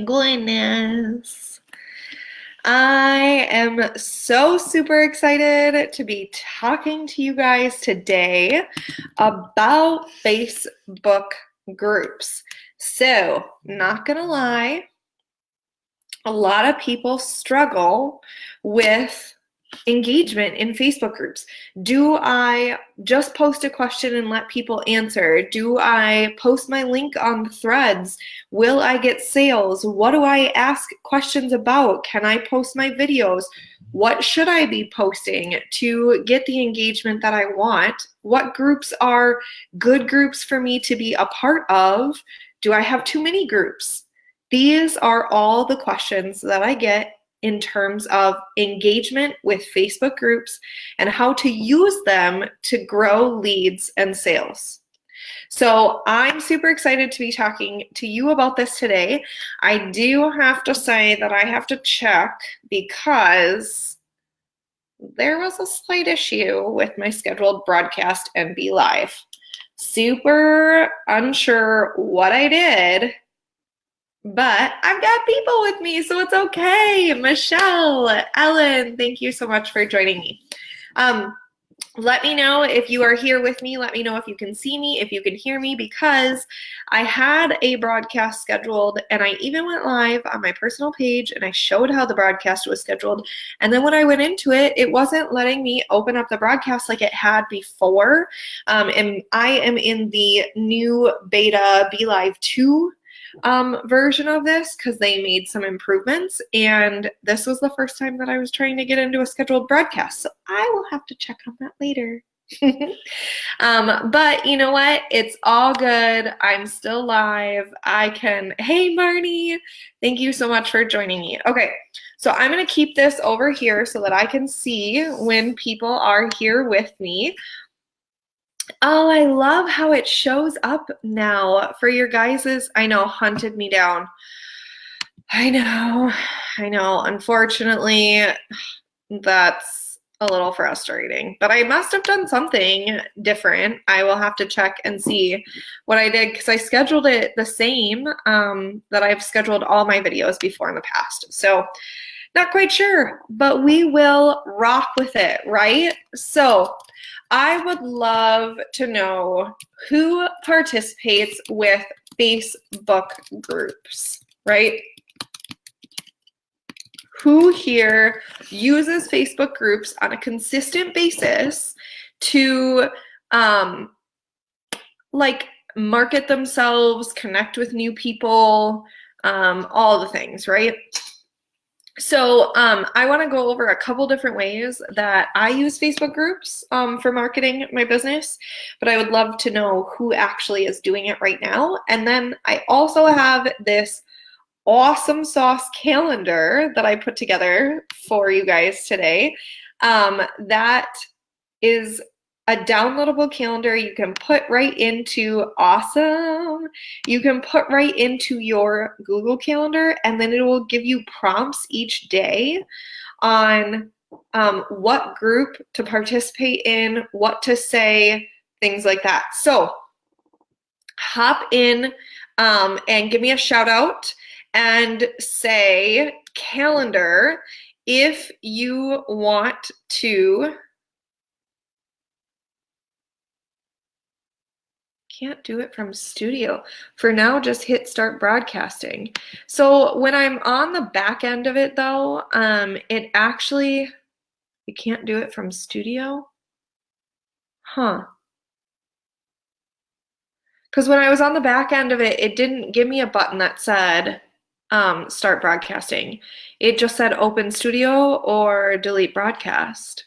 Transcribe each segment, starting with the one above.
Goodness. I am so super excited to be talking to you guys today about Facebook groups. So, not gonna lie, a lot of people struggle with engagement in Facebook groups. Do I just post a question and let people answer? Do I post my link on threads? Will I get sales? What do I ask questions about? Can I post my videos? What should I be posting to get the engagement that I want? What groups are good groups for me to be a part of? Do I have too many groups? These are all the questions that I get in terms of engagement with Facebook groups and how to use them to grow leads and sales. So I'm super excited to be talking to you about this today. I do have to say that I have to check because there was a slight issue with my scheduled broadcast and be live. Super unsure what I did, but I've got people with me, so it's okay. Michelle, Ellen, thank you so much for joining me. Let me know if you are here with me. Let me know if you can see me, if you can hear me, because I had a broadcast scheduled and I even went live on my personal page and I showed how the broadcast was scheduled. And then when I went into it, it wasn't letting me open up the broadcast like it had before. And I am in the new beta Be Live 2 version of this because they made some improvements, and this was the first time that I was trying to get into a scheduled broadcast, so I will have to check on that later. But you know what? It's all good. I'm still live. Hey Marnie, thank you so much for joining me. Okay, so I'm going to keep this over here so that I can see when people are here with me. Oh, I love how it shows up now for your guys's, I know, hunted me down. I know. Unfortunately, that's a little frustrating, but I must have done something different. I will have to check and see what I did because I scheduled it the same that I've scheduled all my videos before in the past. So not quite sure, but we will rock with it, right? So I would love to know who participates with Facebook groups, right? Who here uses Facebook groups on a consistent basis to like market themselves, connect with new people, all the things, right? So I want to go over a couple different ways that I use Facebook groups for marketing my business, but I would love to know who actually is doing it right now. And then I also have this awesome sauce calendar that I put together for you guys today. That is a downloadable calendar you can put right into You can put right into your Google Calendar, and then it will give you prompts each day on what group to participate in, what to say, things like that. So hop in and give me a shout out and say calendar if you want to. Can't do it from studio. For now, just hit start broadcasting. So when I'm on the back end of it though, it actually, you can't do it from studio? Huh. Because when I was on the back end of it, it didn't give me a button that said start broadcasting. It just said open studio or delete broadcast.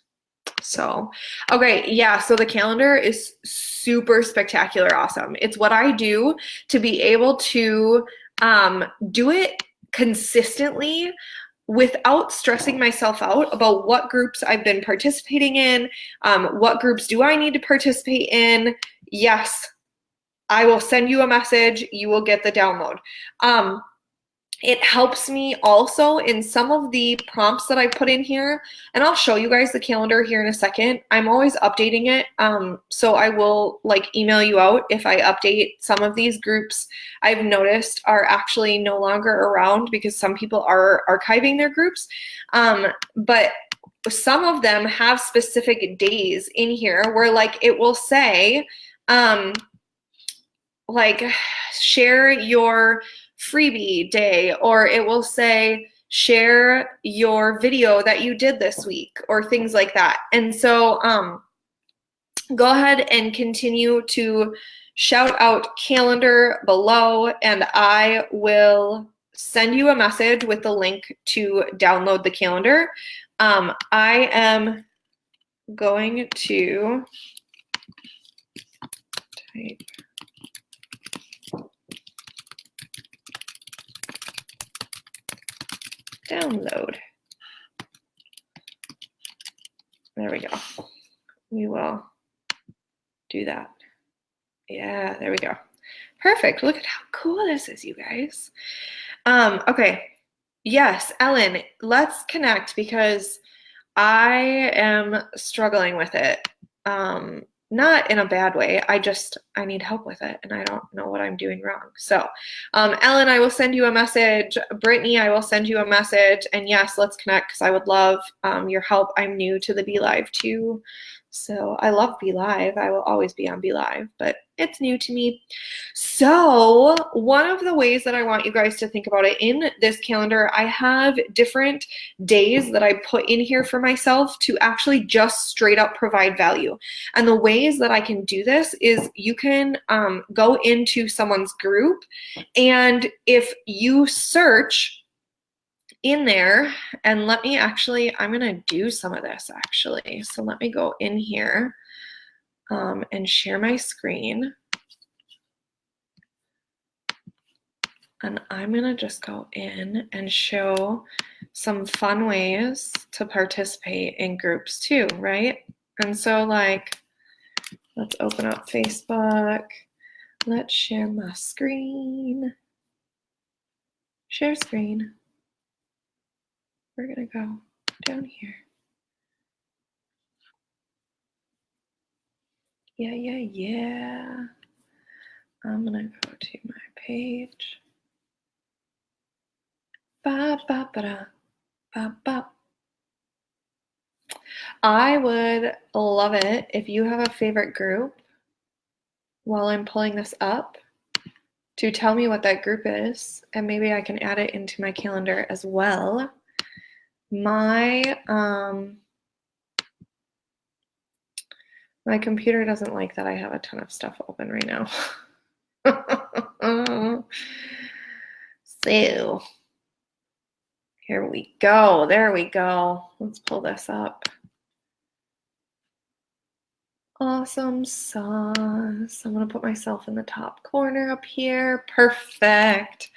So, okay, yeah, so the calendar is super spectacular awesome. It's what I do to be able to do it consistently without stressing myself out about what groups I've been participating in, what groups do I need to participate in. Yes, I will send you a message, you will get the download. it helps me also in some of the prompts that I put in here, and I'll show you guys the calendar here in a second. I'm always updating it, so I will like email you out if I update. Some of these groups I've noticed are actually no longer around because some people are archiving their groups, but some of them have specific days in here where like it will say, like share your freebie day, or it will say share your video that you did this week, or things like that. And so go ahead and continue to shout out calendar below, and I will send you a message with the link to download the calendar. I am going to type download. There we go. We will do that. Yeah, there we go. Perfect. Look at how cool this is, you guys. Okay. Yes, Ellen, let's connect because I am struggling with it. Not in a bad way. I need help with it and I don't know what I'm doing wrong. So, Ellen, I will send you a message. Brittany, I will send you a message. And yes, let's connect because I would love your help. I'm new to the Be Live too. So I love Be Live. I will always be on Be Live, but it's new to me. So one of the ways that I want you guys to think about it in this calendar, I have different days that I put in here for myself to actually just straight up provide value. And the ways that I can do this is you can go into someone's group, and if you search in there, and let me actually, I'm gonna do some of this actually. So let me go in here and share my screen. And I'm gonna just go in and show some fun ways to participate in groups too, right? And so like, let's open up Facebook. Let's share my screen. Share screen. We're gonna go down here. Yeah. I'm gonna go to my page. I would love it if you have a favorite group while I'm pulling this up to tell me what that group is, and maybe I can add it into my calendar as well. My computer doesn't like that I have a ton of stuff open right now. So here we go. There we go. Let's pull this up. Awesome sauce. I'm going to put myself in the top corner up here. Perfect.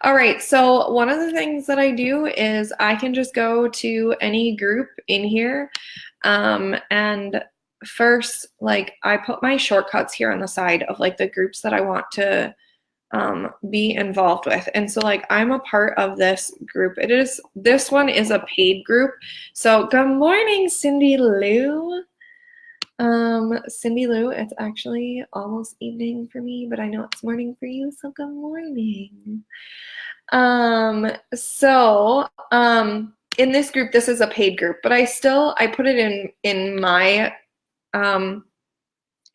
All right. So one of the things that I do is I can just go to any group in here. And first, like I put my shortcuts here on the side of like the groups that I want to be involved with. And so like I'm a part of this group. This one is a paid group. So good morning, Cindy Lou. Cindy Lou, it's actually almost evening for me, but I know it's morning for you, so good morning. In this group, this is a paid group, but I put it in my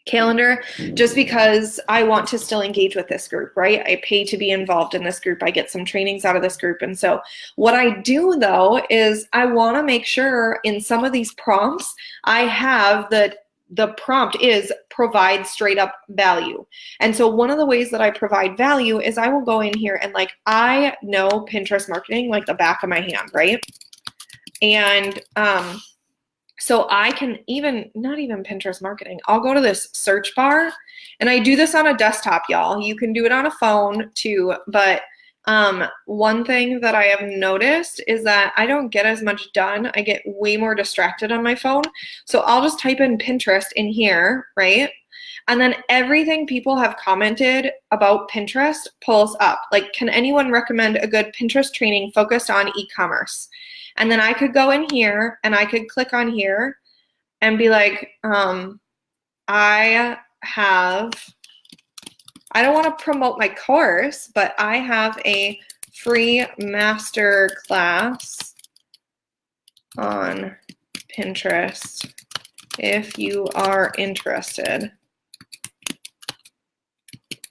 calendar just because I want to still engage with this group, right? I pay to be involved in this group. I get some trainings out of this group. And so what I do though is I want to make sure in some of these prompts, I have the prompt is provide straight up value. And so one of the ways that I provide value is I will go in here and like, I know Pinterest marketing like the back of my hand, right? And so I can not even Pinterest marketing, I'll go to this search bar, and I do this on a desktop, y'all. You can do it on a phone too, but one thing that I have noticed is that I don't get as much done. I get way more distracted on my phone. So I'll just type in Pinterest in here, right? And then everything people have commented about Pinterest pulls up. Like, can anyone recommend a good Pinterest training focused on e-commerce? And then I could go in here and I could click on here and be like, I don't want to promote my course, but I have a free master class on Pinterest if you are interested.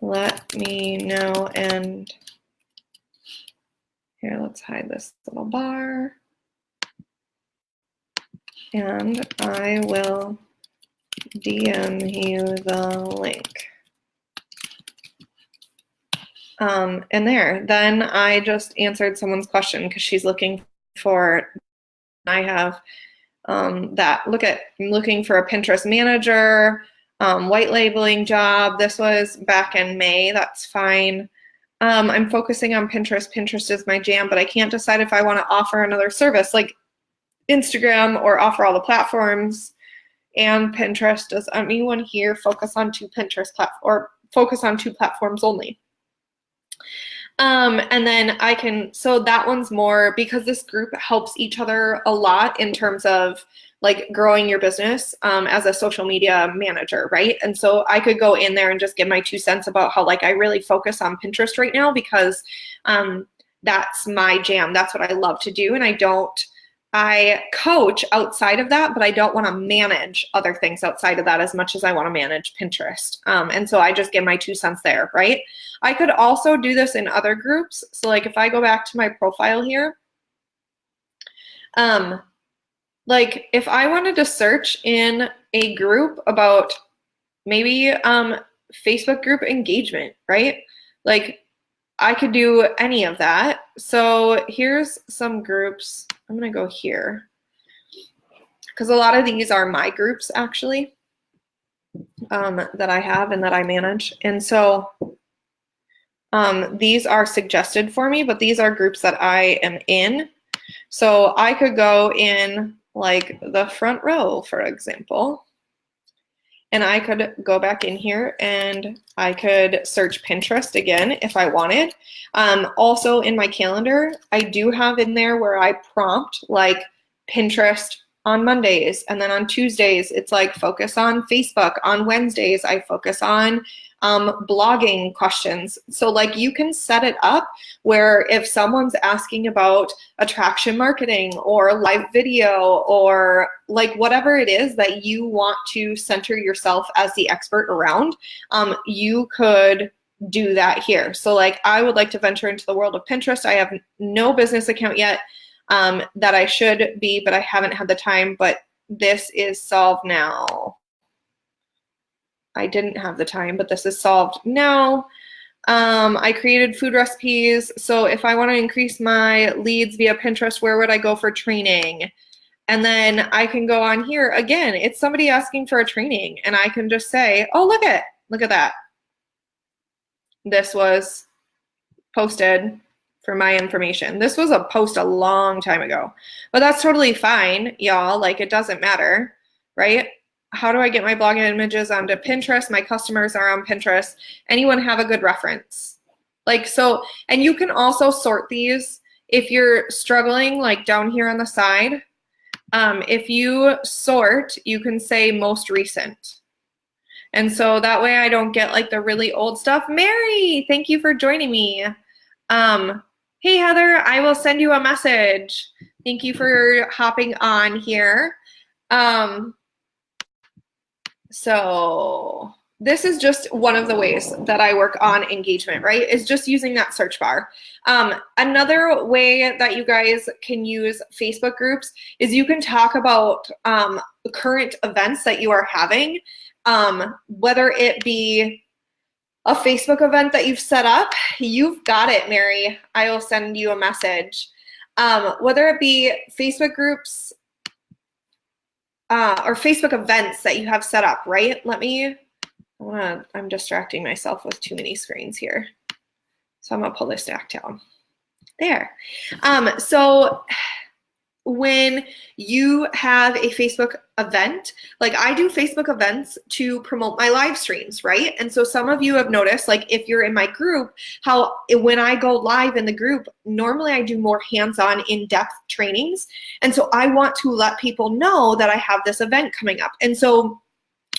Let me know. And here, let's hide this little bar. And I will DM you the link. And there, then I just answered someone's question because she's looking for, I have that, I'm looking for a Pinterest manager, white labeling job. This was back in May, that's fine. I'm focusing on Pinterest. Pinterest is my jam, but I can't decide if I want to offer another service like Instagram or offer all the platforms and Pinterest. Does anyone here focus on two platforms only? And then I can, so that one's more, because this group helps each other a lot in terms of like growing your business as a social media manager, right? And so I could go in there and just give my 2 cents about how like I really focus on Pinterest right now because that's my jam. That's what I love to do. And I coach outside of that, but I don't want to manage other things outside of that as much as I want to manage Pinterest. And so I just give my 2 cents there, right? I could also do this in other groups. So like if I go back to my profile here, like if I wanted to search in a group about maybe Facebook group engagement, right? Like I could do any of that. So here's some groups. I'm gonna go here because a lot of these are my groups actually that I have and that I manage. And so these are suggested for me, but these are groups that I am in. So I could go in like the front row, for example, and I could go back in here and I could search Pinterest again if I wanted. Also in my calendar, I do have in there where I prompt like Pinterest on Mondays, and then on Tuesdays, it's like focus on Facebook. On Wednesdays, I focus on blogging questions. So like you can set it up where if someone's asking about attraction marketing or live video or like whatever it is that you want to center yourself as the expert around, you could do that here. So like I would like to venture into the world of Pinterest. I have no business account yet that I should be, but I haven't had the time, but this is solved now. I didn't have the time, but this is solved now. I created food recipes. So if I want to increase my leads via Pinterest, where would I go for training? And then I can go on here again. It's somebody asking for a training, and I can just say, oh, look at that. This was posted for my information. This was a post a long time ago, but that's totally fine, y'all. Like it doesn't matter, right? How do I get my blog images onto Pinterest? My customers are on Pinterest. Anyone have a good reference? Like so, and you can also sort these if you're struggling, like down here on the side. If you sort, you can say most recent. And so that way I don't get like the really old stuff. Mary, thank you for joining me. Hey, Heather, I will send you a message. Thank you for hopping on here. So this is just one of the ways that I work on engagement, right? Is just using that search bar. Another way that you guys can use Facebook groups is you can talk about current events that you are having, whether it be a Facebook event that you've set up. You've got it, Mary. I will send you a message. Whether it be Facebook groups or Facebook events that you have set up, right? I'm distracting myself with too many screens here. So I'm gonna pull this back down. There. So when you have a Facebook event, like I do Facebook events to promote my live streams, right? And so some of you have noticed, like if you're in my group, how when I go live in the group, normally I do more hands-on in-depth trainings. And so I want to let people know that I have this event coming up. And so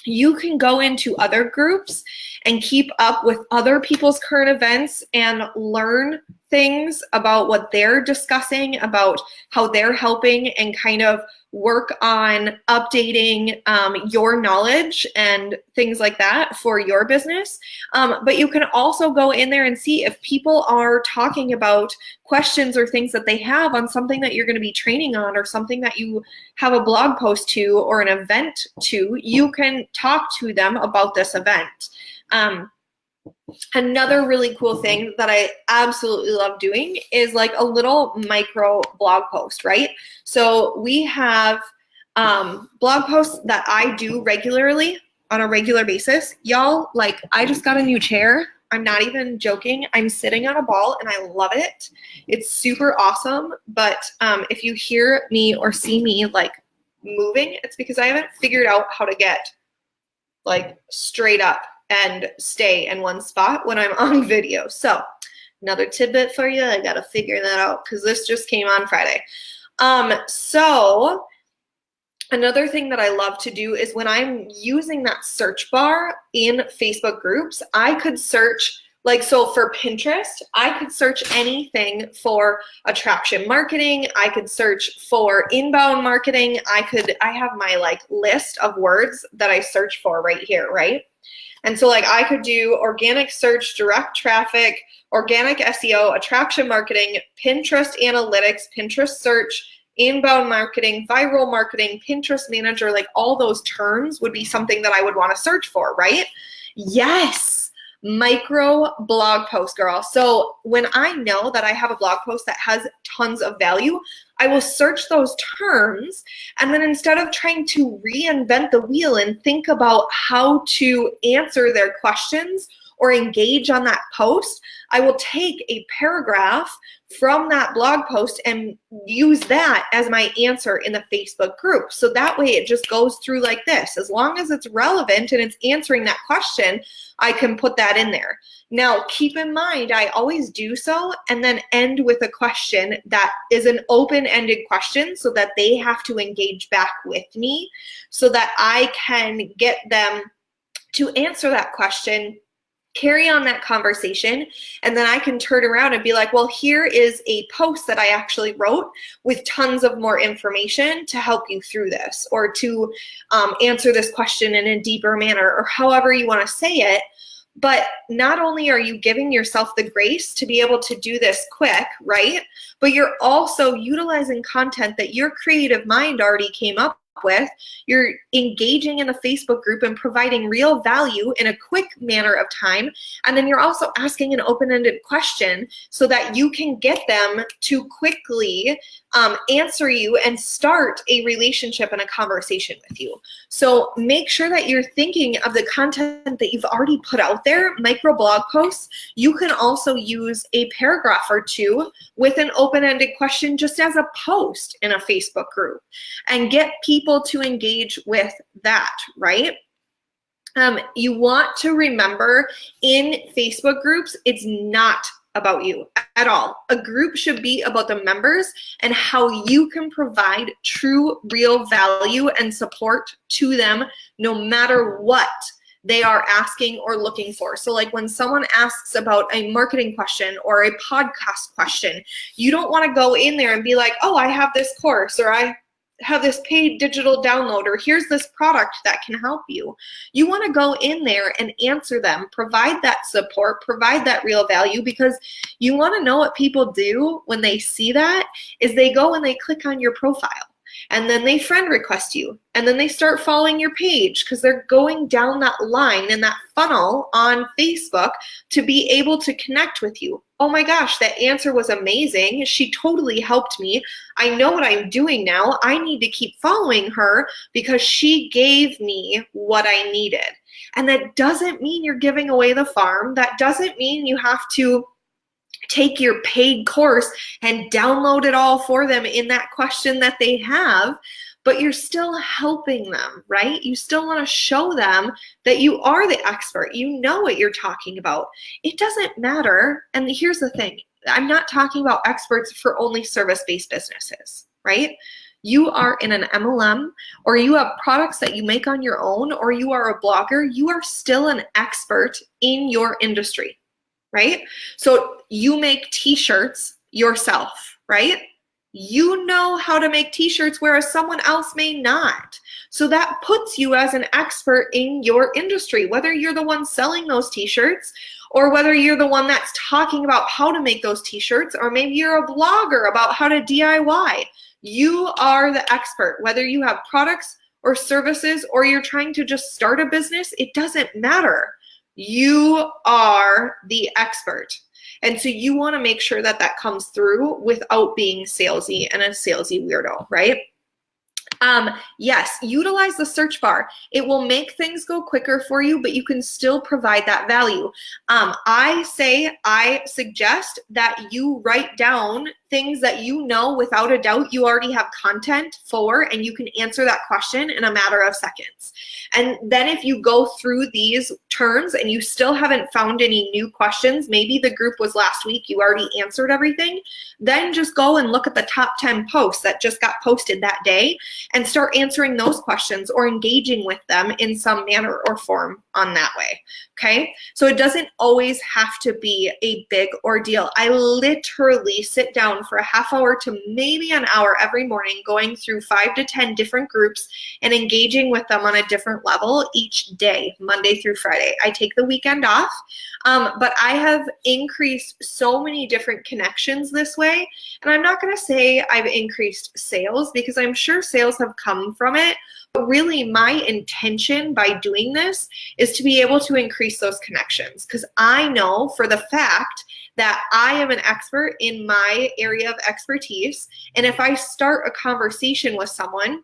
you can go into other groups and keep up with other people's current events and learn things about what they're discussing, about how they're helping, and kind of work on updating your knowledge and things like that for your business. But you can also go in there and see if people are talking about questions or things that they have on something that you're going to be training on, or something that you have a blog post to or an event to. You can talk to them about this event. Another really cool thing that I absolutely love doing is like a little micro blog post, right? So we have blog posts that I do regularly on a regular basis. Y'all, like I just got a new chair. I'm not even joking. I'm sitting on a ball and I love it. It's super awesome. But if you hear me or see me like moving, it's because I haven't figured out how to get like straight up and stay in one spot when I'm on video. So another tidbit for you, I gotta figure that out because this just came on Friday. So another thing that I love to do is when I'm using that search bar in Facebook groups, I could search, like, so for Pinterest, I could search anything for attraction marketing. I could search for inbound marketing. I have my like list of words that I search for right here, right? And so like I could do organic search, direct traffic, organic SEO, attraction marketing, Pinterest analytics, Pinterest search, inbound marketing, viral marketing, Pinterest manager, like all those terms would be something that I would want to search for, right? Yes, micro blog post, girl. So when I know that I have a blog post that has tons of value, I will search those terms, and then instead of trying to reinvent the wheel and think about how to answer their questions or engage on that post, I will take a paragraph from that blog post and use that as my answer in the Facebook group. So that way it just goes through like this. As long as it's relevant and it's answering that question, I can put that in there. Now, keep in mind, I always do so and then end with a question that is an open-ended question so that they have to engage back with me so that I can get them to answer that question, carry on that conversation, and then I can turn around and be like, well, here is a post that I actually wrote with tons of more information to help you through this, or to answer this question in a deeper manner, or however you want to say it. But not only are you giving yourself the grace to be able to do this quick, right? But you're also utilizing content that your creative mind already came up with. You're engaging in the Facebook group and providing real value in a quick manner of time. And then you're also asking an open-ended question so that you can get them to quickly answer you and start a relationship and a conversation with you. So make sure that you're thinking of the content that you've already put out there, micro blog posts. You can also use a paragraph or two with an open-ended question just as a post in a Facebook group and get people to engage with that, right? You want to remember in Facebook groups, it's not about you at all. A group should be about the members and how you can provide true, real value and support to them no matter what they are asking or looking for. So like when someone asks about a marketing question or a podcast question, you don't want to go in there and be like, oh, I have this course, or I have this paid digital download, or here's this product that can help you. You want to go in there and answer them, provide that support, provide that real value, because you want to know what people do when they see that is they go and they click on your profile. And then they friend request you, and then they start following your page because they're going down that line in that funnel on Facebook to be able to connect with you. Oh my gosh, that answer was amazing. She totally helped me. I know what I'm doing now. I need to keep following her because she gave me what I needed. And that doesn't mean you're giving away the farm. That doesn't mean you have to take your paid course and download it all for them in that question that they have, but you're still helping them, right? You still want to show them that you are the expert. You know what you're talking about. It doesn't matter. And here's the thing. I'm not talking about experts for only service-based businesses, right? You are in an MLM, or you have products that you make on your own, or you are a blogger, you are still an expert in your industry, right? So you make t-shirts yourself, right? You know how to make t-shirts, whereas someone else may not. So that puts you as an expert in your industry, whether you're the one selling those t-shirts, or whether you're the one that's talking about how to make those t-shirts, or maybe you're a blogger about how to DIY. You are the expert, whether you have products or services, or you're trying to just start a business, it doesn't matter. You are the expert. And so you want to make sure that that comes through without being salesy and a salesy weirdo, right? Yes, utilize the search bar. It will make things go quicker for you, but you can still provide that value. I suggest that you write down things that you know without a doubt you already have content for, and you can answer that question in a matter of seconds. And then if you go through these terms and you still haven't found any new questions, maybe the group was last week, you already answered everything, then just go and look at the top 10 posts that just got posted that day and start answering those questions or engaging with them in some manner or form on that way, okay? So it doesn't always have to be a big ordeal. I literally sit down for a half hour to maybe an hour every morning going through 5 to 10 different groups and engaging with them on a different level each day, Monday through Friday. I take the weekend off, but I have increased so many different connections this way. And I'm not going to say I've increased sales, because I'm sure sales have come from it. But really, my intention by doing this is to be able to increase those connections, because I know for the fact that I am an expert in my area of expertise. And if I start a conversation with someone,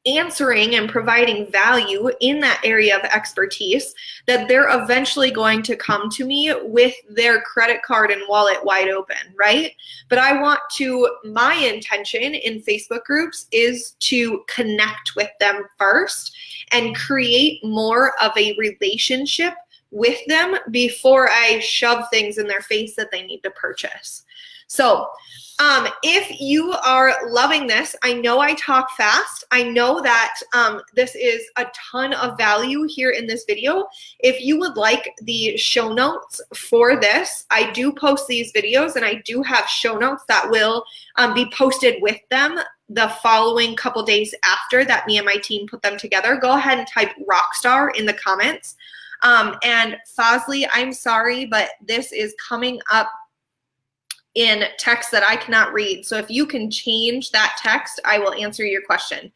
answering and providing value in that area of expertise, that they're eventually going to come to me with their credit card and wallet wide open, right? But my intention in Facebook groups is to connect with them first and create more of a relationship with them before I shove things in their face that they need to purchase. So if you are loving this, I know I talk fast. I know that this is a ton of value here in this video. If you would like the show notes for this, I do post these videos, and I do have show notes that will be posted with them the following couple days after that me and my team put them together. Go ahead and type Rockstar in the comments. And Fosli, I'm sorry, but this is coming up in text that I cannot read. So if you can change that text, I will answer your question.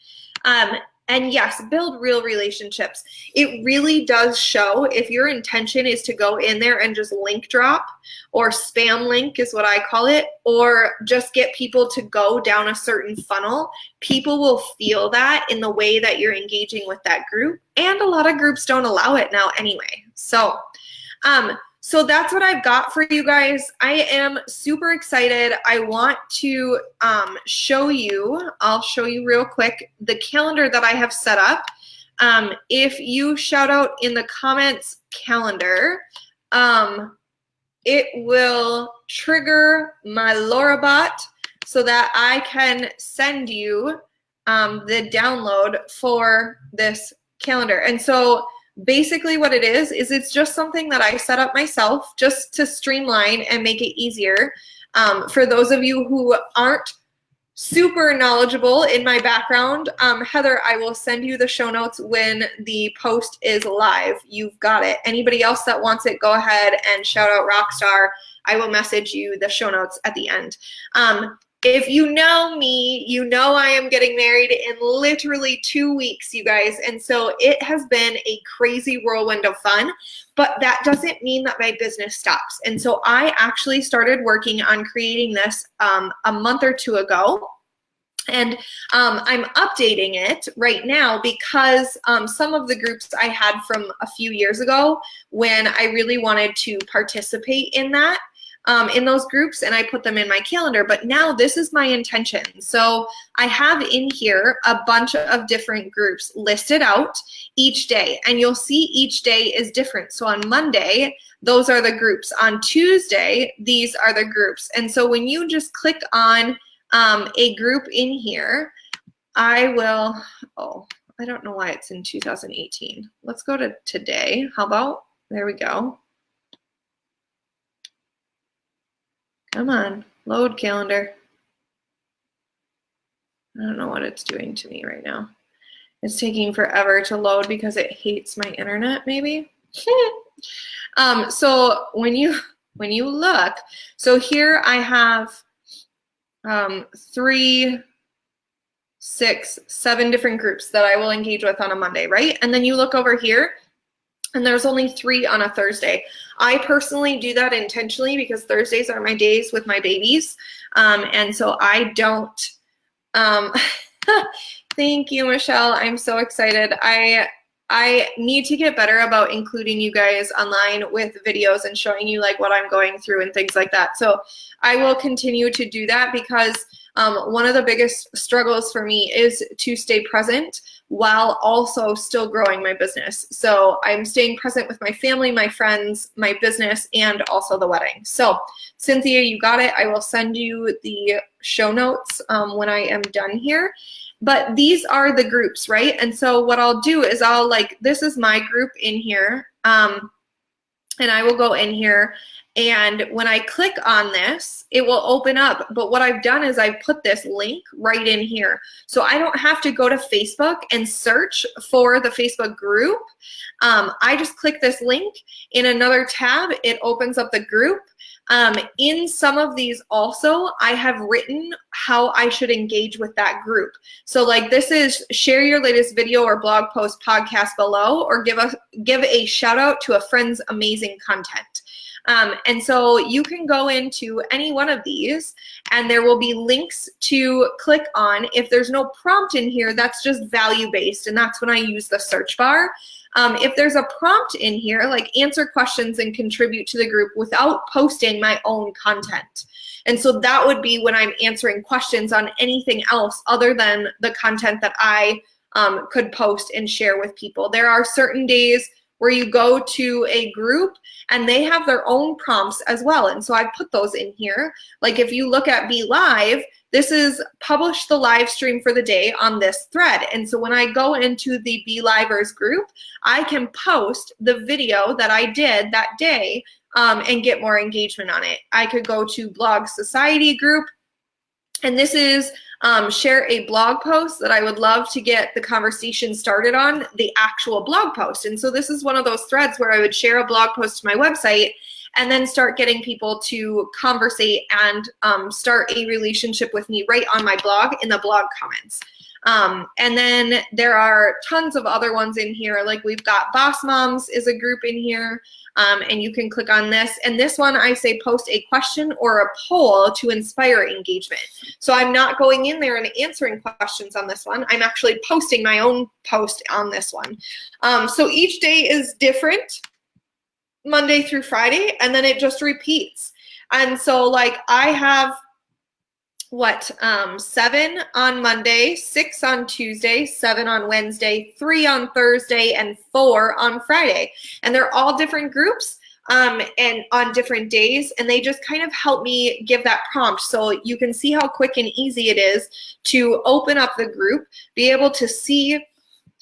And yes, build real relationships. It really does show if your intention is to go in there and just link drop, or spam link is what I call it, or just get people to go down a certain funnel. People will feel that in the way that you're engaging with that group. And a lot of groups don't allow it now anyway. So that's what I've got for you guys. I am super excited. I want to show you, I'll show you real quick, the calendar that I have set up. If you shout out in the comments calendar, it will trigger my LoraBot so that I can send you the download for this calendar. And so basically what it is it's just something that I set up myself just to streamline and make it easier. For those of you who aren't super knowledgeable in my background, Heather, I will send you the show notes when the post is live. You've got it. Anybody else that wants it, go ahead and shout out Rockstar. I will message you the show notes at the end. If you know me, you know I am getting married in literally 2 weeks, you guys. And so it has been a crazy whirlwind of fun, but that doesn't mean that my business stops. And so I actually started working on creating this a month or two ago. And I'm updating it right now because some of the groups I had from a few years ago, when I really wanted to participate in that, in those groups, and I put them in my calendar. But now this is my intention. So I have in here a bunch of different groups listed out each day, and you'll see each day is different. So on Monday, those are the groups. On Tuesday, these are the groups. And so when you just click on a group in here, I will, oh, I don't know why it's in 2018. Let's go to today. How about, there we go. Come on, load calendar. I don't know what it's doing to me right now. It's taking forever to load because it hates my internet, maybe. So when you look, so here I have 3, 6, 7 different groups that I will engage with on a Monday, right? And then you look over here, and there's only 3 on a Thursday. I personally do that intentionally because Thursdays are my days with my babies. And so I don't, thank you, Michelle. I'm so excited. I need to get better about including you guys online with videos and showing you like what I'm going through and things like that. So I will continue to do that because one of the biggest struggles for me is to stay present while also still growing my business. So I'm staying present with my family, my friends, my business, and also the wedding. So Cynthia, you got it. I will send you the show notes when I am done here. But these are the groups, right? And so what I'll do is I'll like, this is my group in here. And I will go in here, and when I click on this, it will open up. But what I've done is I've put this link right in here. So I don't have to go to Facebook and search for the Facebook group. I just click this link in another tab. It opens up the group. In some of these also, I have written how I should engage with that group. So like this is share your latest video or blog post podcast below, or give a shout out to a friend's amazing content. And so you can go into any one of these and there will be links to click on. If there's no prompt in here, that's just value based, and that's when I use the search bar. If there's a prompt in here, like answer questions and contribute to the group without posting my own content. And so that would be when I'm answering questions on anything else other than the content that I could post and share with people. There are certain days where you go to a group and they have their own prompts as well. And so I put those in here. Like if you look at Be Live, this is publish the live stream for the day on this thread. And so when I go into the Be Livers group, I can post the video that I did that day and get more engagement on it. I could go to Blog Society group, and this is share a blog post that I would love to get the conversation started on, the actual blog post. And so this is one of those threads where I would share a blog post to my website and then start getting people to conversate and start a relationship with me right on my blog in the blog comments. And then there are tons of other ones in here. Like we've got Boss Moms is a group in here. And you can click on this. And this one, I say post a question or a poll to inspire engagement. So I'm not going in there and answering questions on this one. I'm actually posting my own post on this one. So each day is different, Monday through Friday, and then it just repeats. And so like I have 7 on Monday, 6 on Tuesday, 7 on Wednesday, 3 on Thursday, and 4 on Friday. And they're all different groups and on different days, and they just kind of help me give that prompt. So you can see how quick and easy it is to open up the group, be able to see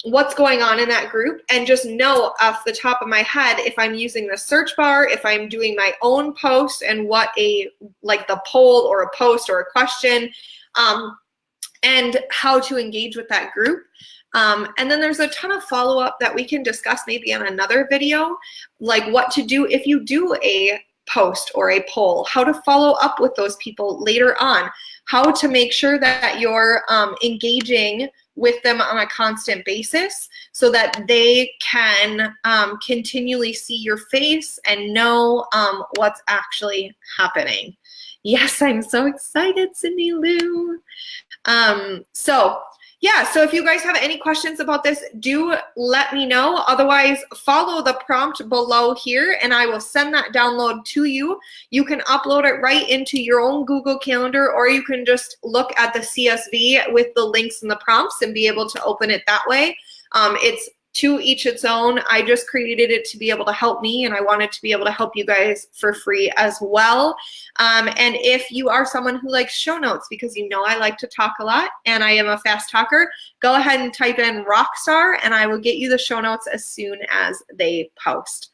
what's going on in that group, and just know off the top of my head if I'm using the search bar, if I'm doing my own post, and what like the poll or a post or a question, and how to engage with that group. And then there's a ton of follow-up that we can discuss maybe on another video, like what to do if you do a post or a poll, how to follow up with those people later on, how to make sure that you're engaging with them on a constant basis so that they can continually see your face and know what's actually happening. Yes, I'm so excited, Cindy Lou. So yeah, so if you guys have any questions about this, do let me know. Otherwise, follow the prompt below here and I will send that download to you. You can upload it right into your own Google Calendar, or you can just look at the CSV with the links and the prompts and be able to open it that way. It's to each its own. I just created it to be able to help me, and I wanted to be able to help you guys for free as well. And if you are someone who likes show notes, because you know I like to talk a lot and I am a fast talker, go ahead and type in Rockstar and I will get you the show notes as soon as they post.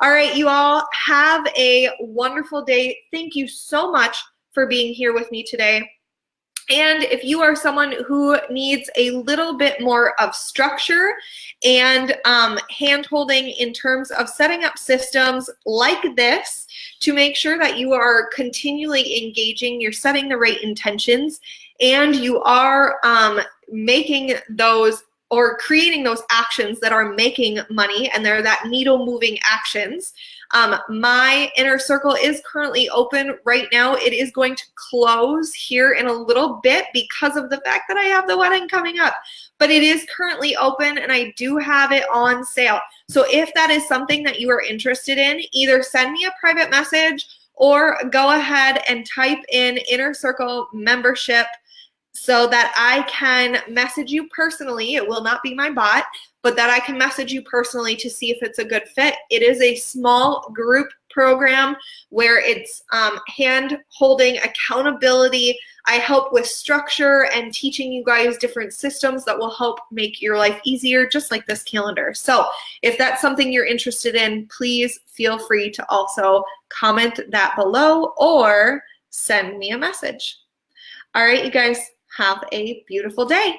All right, you all have a wonderful day. Thank you so much for being here with me today. And if you are someone who needs a little bit more of structure and hand-holding in terms of setting up systems like this to make sure that you are continually engaging, you're setting the right intentions, and you are making those or creating those actions that are making money, and they're that needle moving actions. My inner circle is currently open right now. It is going to close here in a little bit because of the fact that I have the wedding coming up, but it is currently open and I do have it on sale. So if that is something that you are interested in, either send me a private message or go ahead and type in inner circle membership so that I can message you personally. It will not be my bot, but that I can message you personally to see if it's a good fit. It is a small group program where it's hand-holding accountability. I help with structure and teaching you guys different systems that will help make your life easier, just like this calendar. So if that's something you're interested in, please feel free to also comment that below or send me a message. All right, you guys, have a beautiful day.